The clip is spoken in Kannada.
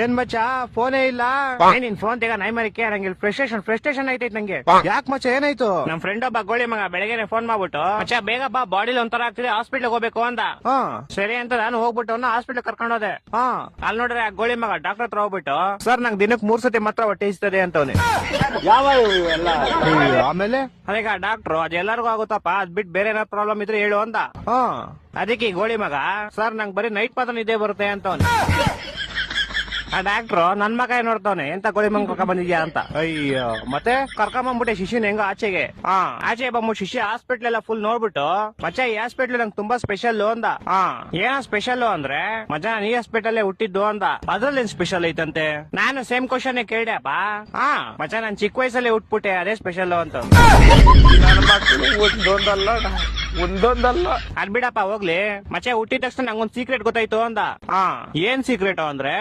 ಏನ್ ಮಚ್ಚ ಫೋನೇ ಇಲ್ಲ. ನಿನ್ ಫೋನ್ ತೆಗ ನೈ ಮರಿಕೆ ನಂಗೆ ಫ್ರಸ್ಟ್ರೇಷನ್ ಐತೈತ್ ನಂಗೆ. ಯಾಕೆ ಮಚ್ಚ ಏನಾಯ್ತು? ನಮ್ ಫ್ರೆಂಡ್ ಒಬ್ಬ ಗೋಳಿ ಮಗ ಬೆಳಗ್ಗೆ ಫೋನ್ ಮಾಡ್ಬಿಟ್ಟು ಮಚ್ಚ ಬೇಗ ಬಾ ಬಾಡಿಲಿ ಒಂಥರ ಆಗ್ತಿದೆ ಹಾಸ್ಪಿಟ್ಲ್ ಹೋಗ್ಬೇಕು ಅಂದ. ಸರಿ ಅಂತ ನಾನು ಹೋಗ್ಬಿಟ್ಟು ಹಾಸ್ಪಿಟ್ಲ್ ಕರ್ಕೊಂಡು ಹೋದೆ. ಅಲ್ಲಿ ನೋಡ್ರೆ ಆ ಗೋಳಿ ಮಗ ಡಾಕ್ಟರ್ ಹತ್ರ ಹೋಗ್ಬಿಟ್ಟು ಸರ್ ನಂಗೆ ದಿನಕ್ಕೆ 3 ಸತಿ ಮಾತ್ರ ಹೊಟ್ಟೆ ಇಸ್ತದೆ ಅಂತವನೆ. ಆಮೇಲೆ ಅದೀಗ ಡಾಕ್ಟ್ರು ಅದೆಲ್ಲರಿಗೂ ಆಗುತ್ತಪ್ಪ ಅದ್ ಬಿಟ್ಟು ಬೇರೆ ಏನಾದ್ರು ಪ್ರಾಬ್ಲಮ್ ಇದ್ರೆ ಹೇಳು ಅಂದ. ಅದಕ್ಕೆ ಈ ಗೋಳಿ ಮಗ ಸರ್ ನಂಗೆ ಬರೀ ನೈಟ್ ಮಾತ್ರ ನಿದ್ದೆ ಬರುತ್ತೆ ಅಂತವನೆ. ಆ ಡಾಕ್ಟ್ರು ನನ್ ಮಗ ನೋಡ್ತಾವನೆ ಎಂತ ಗೋಳಿ ಮಂಗ್ ಕರ್ಕೊಂಡ್ ಬಂದಿದ್ಯಾ ಅಂತ. ಅಯ್ಯೋ ಮತ್ತೆ ಕರ್ಕೊಂಬಂದ್ಬಿಟ್ಟೆ ಶಿಶಿನ ಹೆಂಗ ಆಚೆಗೆ. ಆಚೆ ಬಂದ್ಬಿಟ್ಟು ಶಿಶಿ ಹಾಸ್ಪಿಟ್ಲ್ ಎಲ್ಲ ಫುಲ್ ನೋಡ್ಬಿಟ್ಟು ಮಚ್ಚ ಈ ಹಾಸ್ಪಿಟ್ಲ್ ನಂಗೆ ತುಂಬಾ ಸ್ಪೆಷಲ್ ಅಂದ. ಏನೋ ಸ್ಪೆಷಲ್ ಅಂದ್ರೆ ಮಜಾ ಈ ಹಾಸ್ಪಿಟಲ್ ಹುಟ್ಟಿದ್ದು ಅಂದ. ಅದ್ರಲ್ಲಿ ಸ್ಪೆಷಲ್ ಐತಂತೆ. ನಾನು ಸೇಮ್ ಕ್ವಶನ್ ಕೇಳ್ದೆಪ್ಪ. ಮಚ್ಚ ನಾನ್ ಚಿಕ್ಕ ವಯಸ್ಸಲ್ಲಿ ಹುಟ್ಬಿಟ್ಟೆ ಅದೇ ಸ್ಪೆಷಲ್ ಅಂತ. ಒಂದೊಂದಲ್ಲ ಅದ್ ಬಿಡಪ್ಪ ಹೋಗ್ಲಿ. ಮಚ್ಚ ಹುಟ್ಟಿದ ತಕ್ಷಣ ನಂಗೊಂದ್ ಸೀಕ್ರೆಟ್ ಗೊತ್ತಾಯ್ತು ಅಂದ. ಏನ್ ಸೀಕ್ರೆಟ್ ಅಂದ್ರೆ